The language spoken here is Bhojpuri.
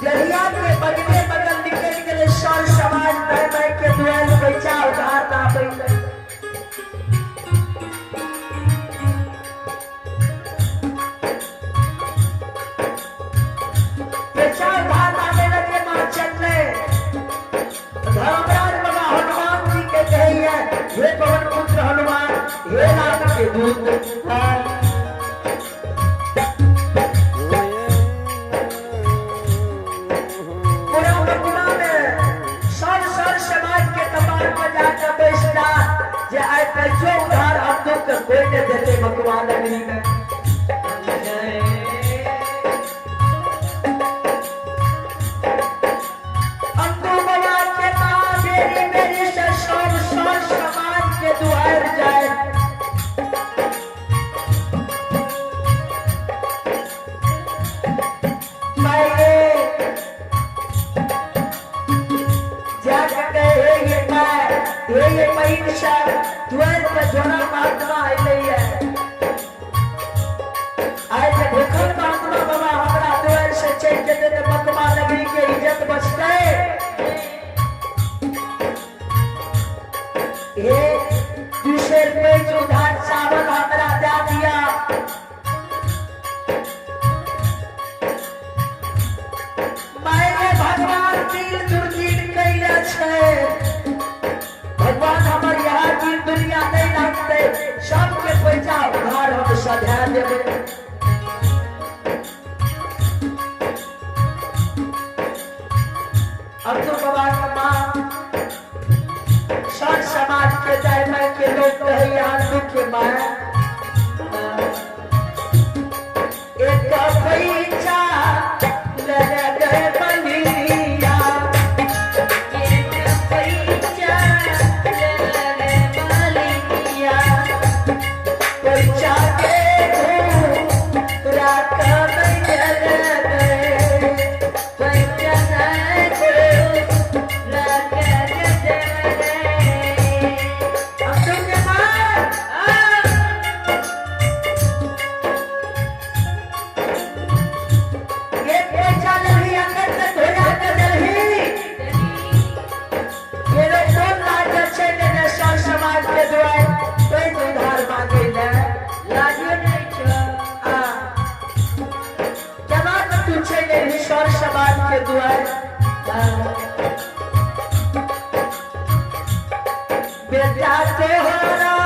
दरिया के बगले बगल निकल के सर समाज में के दुआर बचा उधार ना पैले बचा उधार ना पैले के मां चलने धर्मराज बाबा हनुमान जी के कहिए हे पवन पुत्र हनुमान हे नाथ के दूत जो उधार हम तो कोई ने देते भगवान अग्नि में अंतु बना के मां मेरी से सब समाज के दुआर जाए ये परीक्षा द्वार पर जोना महात्मा आइले है आज भूखल महात्मा बाबा हमरा द्वार से चल जेते त मकमा नगरी के इज्जत बचते ये दूसरे पे जो धान चावल हमरा दे दिया मायने भगवान दिल दुर्दीन कइला छे भगवान हमारे यहाँ की दुनिया नहीं लगते सबके पैसा उधार हम सधा देवे अब तो भगवान का मां सर समाज के दायमा के लोग कहे यहाँ दुख मां एक पैसा लगा गए बलिया के द्वार बेटा के हो